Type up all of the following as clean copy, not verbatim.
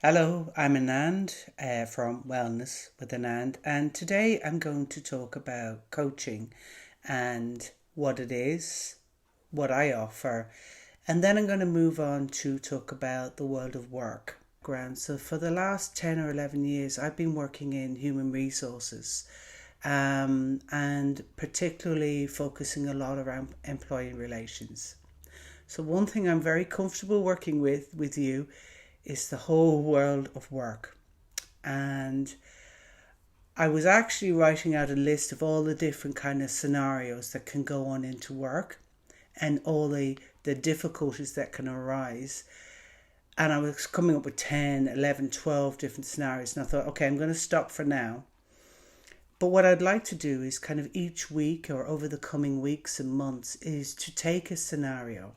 Hello, I'm Anand from Wellness with Anand, and today I'm going to talk about coaching and what it is, what I offer, and then I'm going to move on to talk about the world of work. So, for the last 10 or 11 years, I've been working in human resources and particularly focusing a lot around employee relations. So, one thing I'm very comfortable working with you is the whole world of work. And I was actually writing out a list of all the different kind of scenarios that can go on into work and all the difficulties that can arise. And I was coming up with 10, 11, 12 different scenarios. And I thought, okay, I'm going to stop for now. But what I'd like to do is kind of each week or over the coming weeks and months is to take a scenario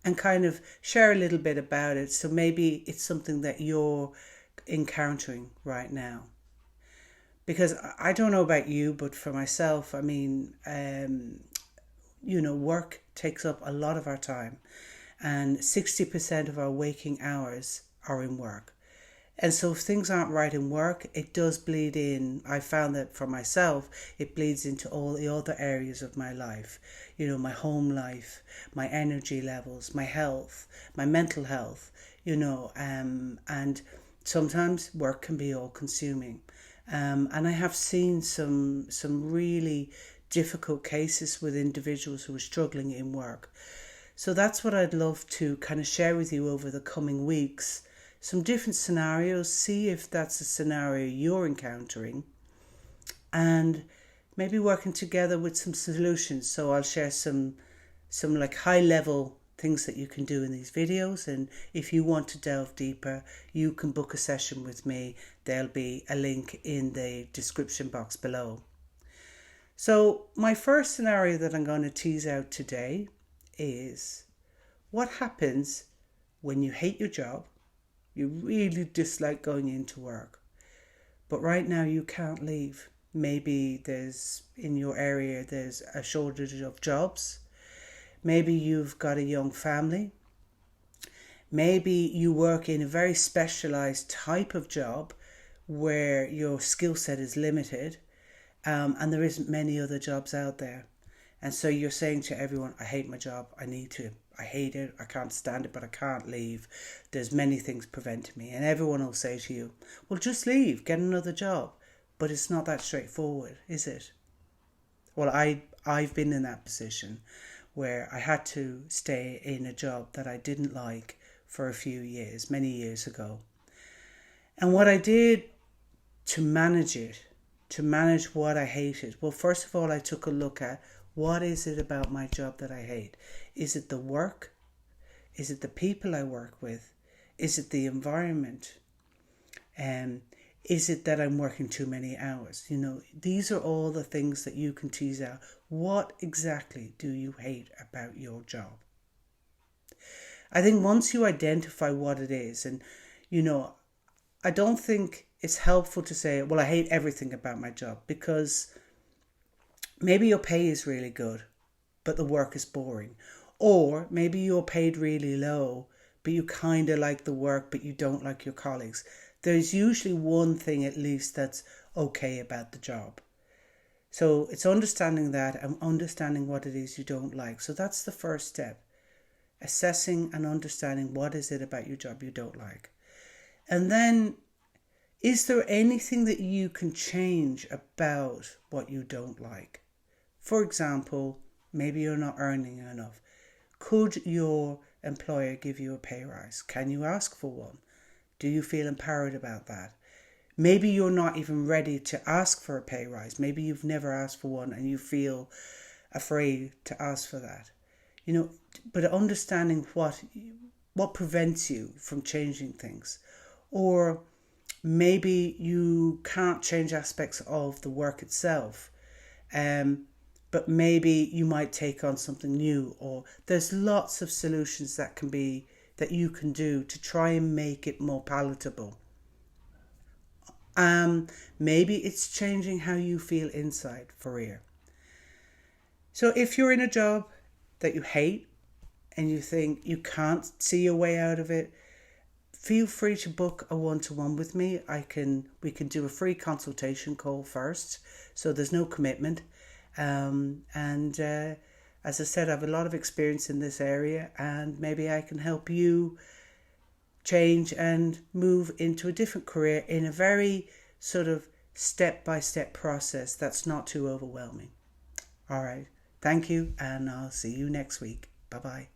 and kind of share a little bit about it. So maybe it's something that you're encountering right now. Because I don't know about you, but for myself, work takes up a lot of our time, and 60% of our waking hours are in work. And so if things aren't right in work, it does bleed in. I found that for myself, it bleeds into all the other areas of my life. My home life, my energy levels, my health, my mental health, and sometimes work can be all consuming. And I have seen some really difficult cases with individuals who are struggling in work. So that's what I'd love to kind of share with you over the coming weeks. Some different scenarios, see if that's a scenario you're encountering, and maybe working together with some solutions. So I'll share some like high level things that you can do in these videos, and if you want to delve deeper, you can book a session with me. There'll be a link in the description box below. So my first scenario that I'm going to tease out today is what happens when you hate your job. You really dislike going into work, but right now you can't leave. Maybe in your area there's a shortage of jobs. Maybe you've got a young family. Maybe you work in a very specialized type of job where your skill set is limited, and there isn't many other jobs out there. And so you're saying to everyone, I hate my job, I hate it, I can't stand it, but I can't leave. There's many things preventing me. And everyone will say to you, well, just leave, get another job. But it's not that straightforward, is it? Well, I've been in that position where I had to stay in a job that I didn't like for a few years, many years ago. And what I did to manage it, to manage what I hated, well, first of all, I took a look at what is it about my job that I hate? Is it the work? Is it the people I work with? Is it the environment? Is it that I'm working too many hours? These are all the things that you can tease out. What exactly do you hate about your job? I think once you identify what it is, and I don't think it's helpful to say, well, I hate everything about my job, because maybe your pay is really good, but the work is boring. Or maybe you're paid really low, but you kind of like the work, but you don't like your colleagues. There's usually one thing at least that's okay about the job. So it's understanding that and understanding what it is you don't like. So that's the first step. Assessing and understanding what is it about your job you don't like. And then, is there anything that you can change about what you don't like? For example, maybe you're not earning enough. Could your employer give you a pay rise? Can you ask for one? Do you feel empowered about that? Maybe you're not even ready to ask for a pay rise. Maybe you've never asked for one and you feel afraid to ask for that. But understanding what prevents you from changing things. Or maybe you can't change aspects of the work itself. But maybe you might take on something new, or there's lots of solutions that you can do to try and make it more palatable. Maybe it's changing how you feel inside for real. So if you're in a job that you hate and you think you can't see your way out of it, feel free to book a one-to-one with me. We can do a free consultation call first, so there's no commitment. And as I said, I have a lot of experience in this area, and maybe I can help you change and move into a different career in a very sort of step-by-step process that's not too overwhelming. All right. Thank you, and I'll see you next week. Bye-bye.